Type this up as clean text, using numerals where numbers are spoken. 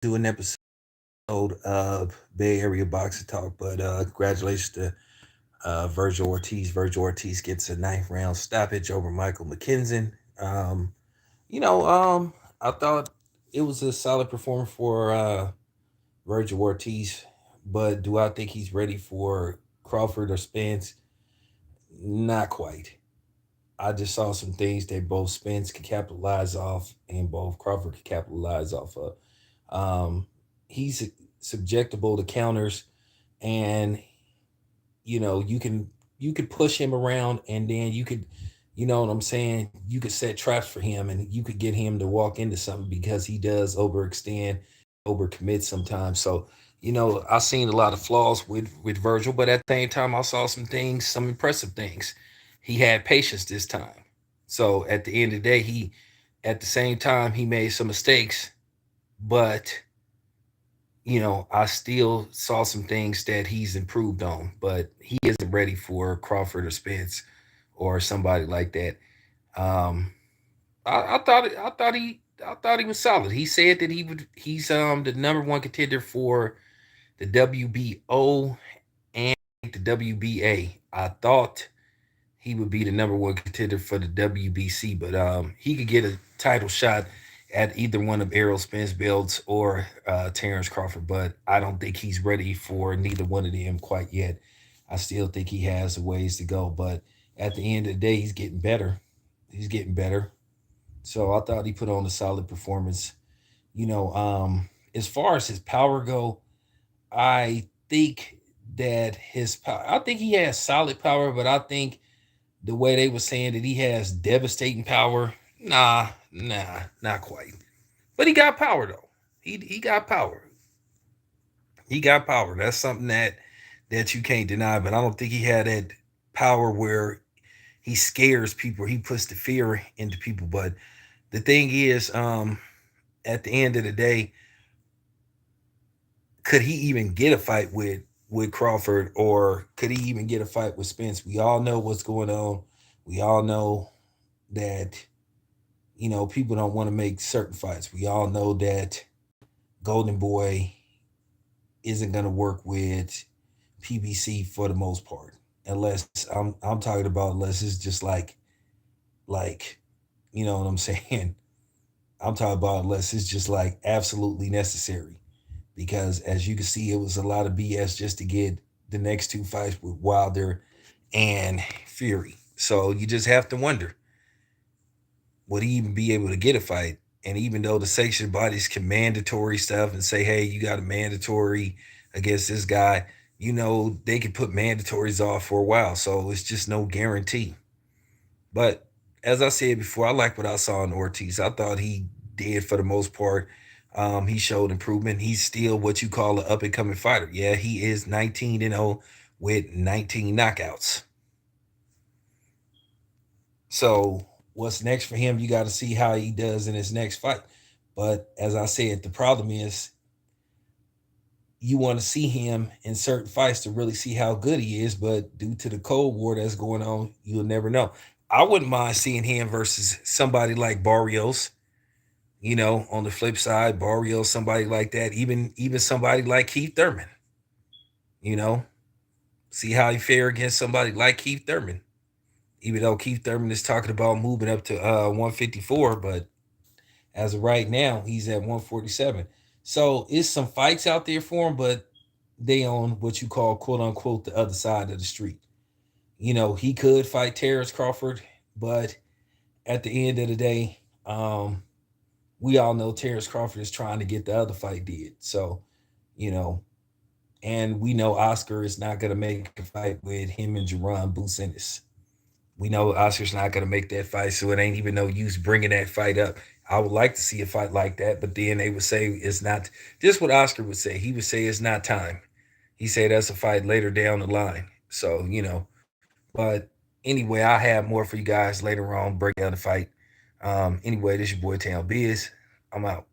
do an episode of Bay Area Boxing Talk, but congratulations to Virgil Ortiz. Virgil Ortiz gets a ninth round stoppage over Michael McKinson. Um, you know, um, I thought it was a solid performance for Virgil Ortiz, but do I think he's ready for Crawford or Spence? Not quite. I just saw some things that both Spence could capitalize off and both Crawford could capitalize off of. He's subjectable to counters, and you could push him around, and then you could, you know what I'm saying, you could set traps for him, and you could get him to walk into something because he does overextend, overcommit sometimes. So I've seen a lot of flaws with Virgil, but at the same time I saw some things, some impressive things. He had patience this time. So at the end of the day, he at the same time he made some mistakes, but I still saw some things that he's improved on, but he isn't ready for Crawford or Spence or somebody like that. Um, I thought he was solid. He said that he's the number one contender for the WBO and the WBA. I thought he would be the number one contender for the WBC, but he could get a title shot at either one of Errol Spence belts or Terrence Crawford, but I don't think he's ready for neither one of them quite yet. I still think he has a ways to go, but at the end of the day, he's getting better. He's getting better. So I thought he put on a solid performance. As far as his power go, I think that his power. I think he has solid power, but I think the way they were saying that he has devastating power. Nah, not quite. But he got power though. He got power. He got power. That's something that you can't deny. But I don't think he had that power where he scares people. He puts the fear into people. But the thing is, at the end of the day, could he even get a fight with Crawford, or could he even get a fight with Spence? We all know what's going on. We all know that people don't want to make certain fights. We all know that Golden Boy isn't going to work with PBC for the most part, unless I'm talking about unless it's just like you know what I'm saying. I'm talking about unless it's just like absolutely necessary, because as you can see, it was a lot of BS just to get the next two fights with Wilder and Fury. So you just have to wonder, would he even be able to get a fight? And even though the sanction bodies can mandatory stuff and say, hey, you got a mandatory against this guy, they can put mandatories off for a while. So it's just no guarantee. But as I said before, I like what I saw in Ortiz. I thought he did for the most part. He showed improvement. He's still what you call an up and coming fighter. Yeah, he is 19-0 with 19 knockouts. So what's next for him? You got to see how he does in his next fight. But as I said, the problem is you want to see him in certain fights to really see how good he is. But due to the Cold War that's going on, you'll never know. I wouldn't mind seeing him versus somebody like Barrios. On the flip side, Barrios, somebody like that, even somebody like Keith Thurman. You know, see how he fare against somebody like Keith Thurman. Even though Keith Thurman is talking about moving up to 154, but as of right now, he's at 147. So it's some fights out there for him, but they on what you call quote unquote the other side of the street. He could fight Terrence Crawford, but at the end of the day, we all know Terrence Crawford is trying to get the other fight did. So, you know, and we know Oscar is not going to make a fight with him and Jerron Bucenis. We know Oscar's not going to make that fight, so it ain't even no use bringing that fight up. I would like to see a fight like that, but then they would say it's not. Just what Oscar would say. He would say it's not time. He said that's a fight later down the line. So but anyway, I have more for you guys later on. Break down the fight. Anyway, this your boy Town Biz. I'm out.